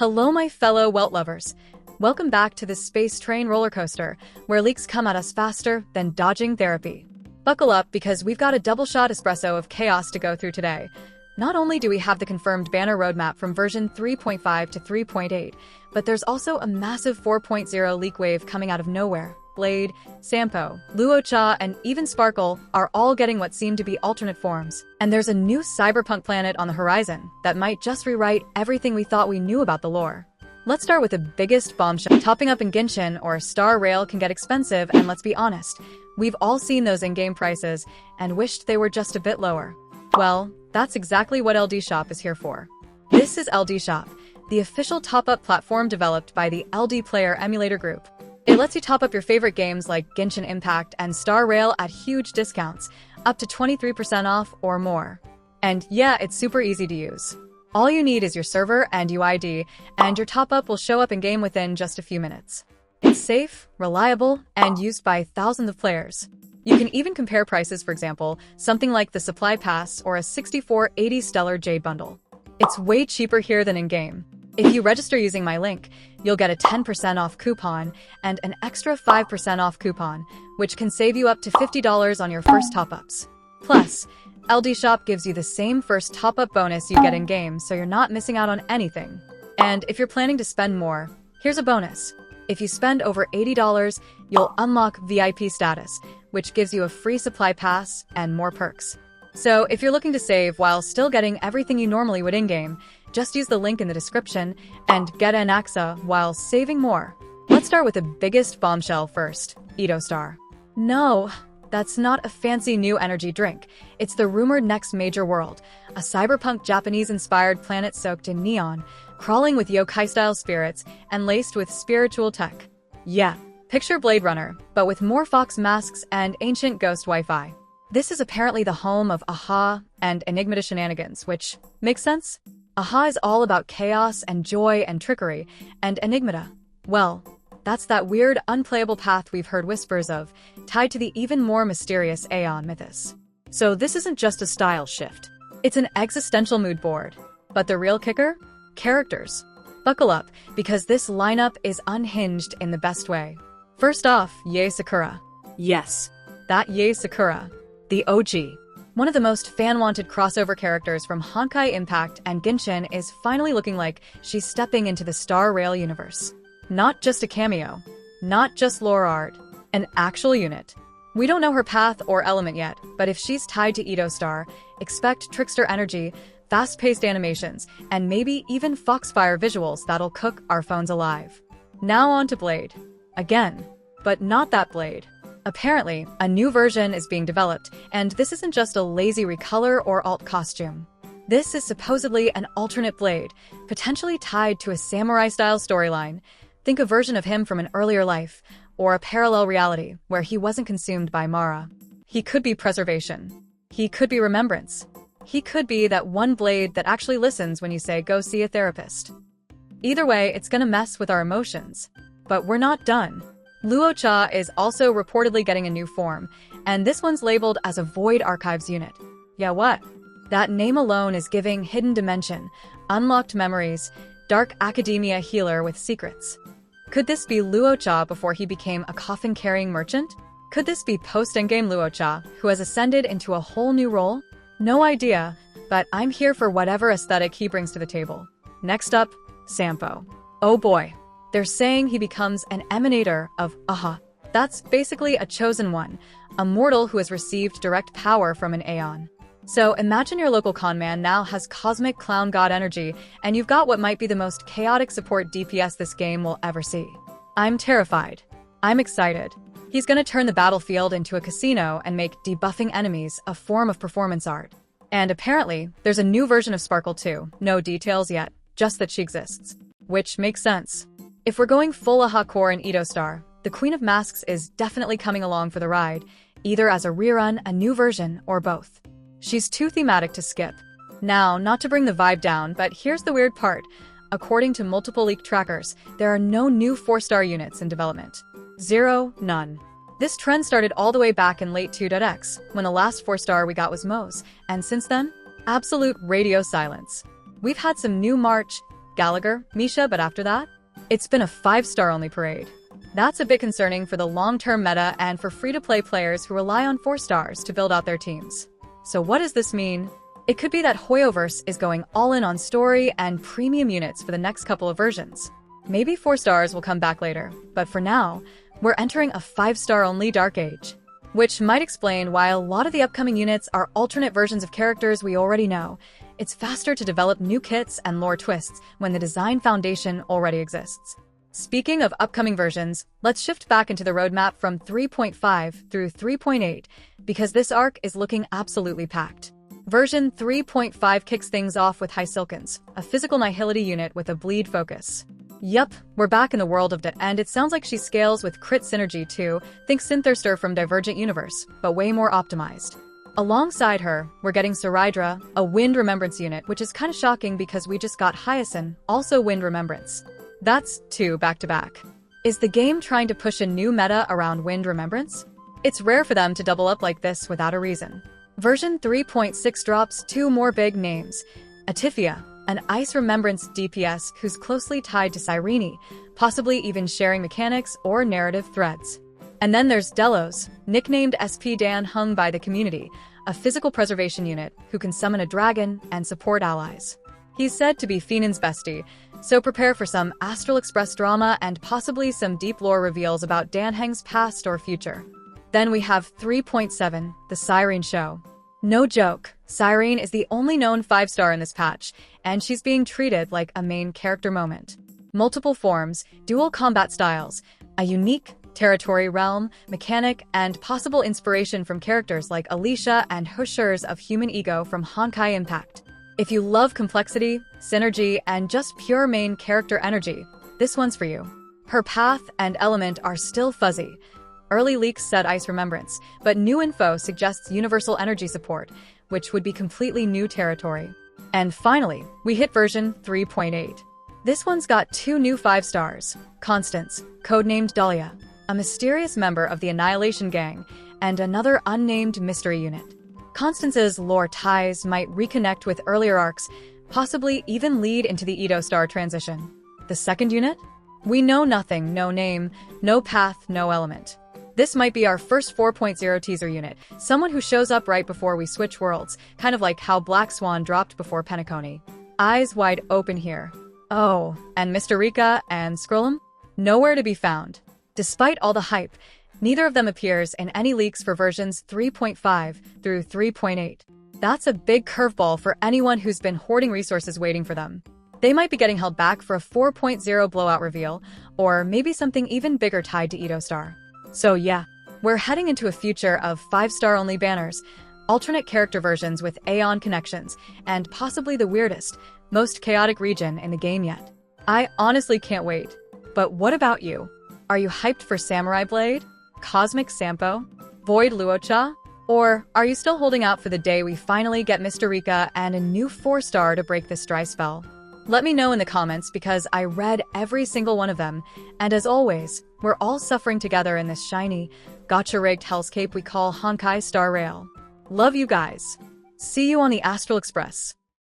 Hello, my fellow Welt lovers. Welcome back to this space train roller coaster, where leaks come at us faster than dodging therapy. Buckle up because we've got a double-shot espresso of chaos to go through today. Not only do we have the confirmed banner roadmap from version 3.5 to 3.8, but there's also a massive 4.0 leak wave coming out of nowhere. Blade, Sampo, LUOCHA, and even Sparkle are all getting what seem to be alternate forms. And there's a new cyberpunk planet on the horizon that might just rewrite everything we thought we knew about the lore. Let's start with the biggest bombshell. Topping up in Genshin or Star Rail can get expensive, and let's be honest, we've all seen those in-game prices and wished they were just a bit lower. Well, that's exactly what LD Shop is here for. This is LD Shop, the official top-up platform developed by the LD Player Emulator Group. It lets you top up your favorite games like Genshin Impact and Star Rail at huge discounts, up to 23% off or more. And yeah, it's super easy to use. All you need is your server and UID, and your top-up will show up in-game within just a few minutes. It's safe, reliable, and used by thousands of players. You can even compare prices, for example, something like the Supply Pass or a 6480 Stellar Jade Bundle. It's way cheaper here than in-game. If you register using my link, you'll get a 10% off coupon and an extra 5% off coupon, which can save you up to $50 on your first top-ups. Plus, LD Shop gives you the same first top-up bonus you get in-game, so you're not missing out on anything. And if you're planning to spend more, here's a bonus. If you spend over $80, you'll unlock VIP status, which gives you a free supply pass and more perks. So if you're looking to save while still getting everything you normally would in-game, just use the link in the description and get an AXA while saving more. Let's start with the biggest bombshell first, Edostar. No, that's not a fancy new energy drink. It's the rumored next major world, a cyberpunk Japanese-inspired planet soaked in neon, crawling with yokai-style spirits and laced with spiritual tech. Yeah, picture Blade Runner, but with more fox masks and ancient ghost Wi-Fi. This is apparently the home of AHA and Enigmata shenanigans, which makes sense. AHA is all about chaos and joy and trickery, and Enigmata, well, that's that weird, unplayable path we've heard whispers of, tied to the even more mysterious Aeon mythos. So this isn't just a style shift. It's an existential mood board. But the real kicker? Characters. Buckle up, because this lineup is unhinged in the best way. First off, YAE Sakura. Yes, that YAE Sakura. The OG. One of the most fan-wanted crossover characters from Honkai Impact and Genshin is finally looking like she's stepping into the Star Rail universe. Not just a cameo, not just lore art, an actual unit. We don't know her path or element yet, but if she's tied to Edostar, expect trickster energy, fast-paced animations, and maybe even Foxfire visuals that'll cook our phones alive. Now on to Blade. Again, but not that Blade. Apparently, a new version is being developed, and this isn't just a lazy recolor or alt costume. This is supposedly an alternate Blade, potentially tied to a samurai-style storyline. Think a version of him from an earlier life, or a parallel reality where he wasn't consumed by Mara. He could be preservation. He could be remembrance. He could be that one Blade that actually listens when you say, go see a therapist. Either way, it's gonna mess with our emotions. But we're not done. LUOCHA is also reportedly getting a new form, and this one's labeled as a Void Archives unit. Yeah, what? That name alone is giving hidden dimension, unlocked memories, dark academia healer with secrets. Could this be LUOCHA before he became a coffin-carrying merchant? Could this be post-endgame LUOCHA, who has ascended into a whole new role? No idea, but I'm here for whatever aesthetic he brings to the table. Next up, Sampo. Oh boy. They're saying he becomes an emanator of AHA. That's basically a chosen one, a mortal who has received direct power from an Aeon. So imagine your local conman now has cosmic clown god energy, and you've got what might be the most chaotic support DPS this game will ever see. I'm terrified. I'm excited. He's gonna turn the battlefield into a casino and make debuffing enemies a form of performance art. And apparently, there's a new version of Sparkle too. No details yet, just that she exists. Which makes sense. If we're going full AHA core in Edostar, the Queen of Masks is definitely coming along for the ride, either as a rerun, a new version, or both. She's too thematic to skip. Now, not to bring the vibe down, but here's the weird part. According to multiple leak trackers, there are no new 4-star units in development. Zero, none. This trend started all the way back in late 2.x, when the last 4-star we got was Moe's, and since then, absolute radio silence. We've had some new March, Gallagher, Misha, but after that, it's been a 5-star only parade. That's a bit concerning for the long-term meta and for free-to-play players who rely on 4 stars to build out their teams. So what does this mean? It could be that Hoyoverse is going all in on story and premium units for the next couple of versions. Maybe 4 stars will come back later, but for now, we're entering a 5-star only Dark Age. Which might explain why a lot of the upcoming units are alternate versions of characters we already know. It's faster to develop new kits and lore twists when the design foundation already exists. Speaking of upcoming versions, let's shift back into the roadmap from 3.5 through 3.8, because this arc is looking absolutely packed. Version 3.5 kicks things off with Hysilkins, a physical nihility unit with a bleed focus. Yup, we're back in the world of Dead, and it sounds like she scales with crit synergy too. Think Synthurster from Divergent Universe, but way more optimized. Alongside her, we're getting Sarydra, a Wind Remembrance unit, which is kind of shocking because we just got Hyacinth, also Wind Remembrance. That's 2 back-to-back. Is the game trying to push a new meta around Wind Remembrance? It's rare for them to double up like this without a reason. Version 3.6 drops 2 more big names. Atifia, an Ice Remembrance DPS who's closely tied to Cyrene, possibly even sharing mechanics or narrative threads. And then there's Delos, nicknamed SP Dan Hung by the community, a physical preservation unit who can summon a dragon and support allies. He's said to be Fenan's bestie, so prepare for some Astral Express drama and possibly some deep lore reveals about Dan Heng's past or future. Then we have 3.7, the Cyrene Show. No joke, Cyrene is the only known 5-star in this patch, and she's being treated like a main character moment. Multiple forms, dual combat styles, a unique territory realm, mechanic, and possible inspiration from characters like Alicia and Hushers of Human Ego from Honkai Impact. If you love complexity, synergy, and just pure main character energy, this one's for you. Her path and element are still fuzzy. Early leaks said Ice Remembrance, but new info suggests universal energy support, which would be completely new territory. And finally, we hit version 3.8. This one's got 2 new 5 stars. Constance, codenamed Dahlia, a mysterious member of the Annihilation Gang, and another unnamed mystery unit. Constance's lore ties might reconnect with earlier arcs, possibly even lead into the Edostar transition. The second unit? We know nothing, no name, no path, no element. This might be our first 4.0 teaser unit, someone who shows up right before we switch worlds, kind of like how Black Swan dropped before Penacony. Eyes wide open here. Oh, and Mr. Rika and Skrullum? Nowhere to be found. Despite all the hype, neither of them appears in any leaks for versions 3.5 through 3.8. That's a big curveball for anyone who's been hoarding resources waiting for them. They might be getting held back for a 4.0 blowout reveal, or maybe something even bigger tied to Edostar. So yeah, we're heading into a future of 5-star only banners, alternate character versions with Aeon connections, and possibly the weirdest, most chaotic region in the game yet. I honestly can't wait. But what about you? Are you hyped for Samurai Blade? Cosmic Sampo? Void LUOCHA? Or are you still holding out for the day we finally get Mr. Rika and a new 4-star to break this dry spell? Let me know in the comments because I read every single one of them, and as always, we're all suffering together in this shiny, gotcha-rigged hellscape we call Honkai Star Rail. Love you guys. See you on the Astral Express.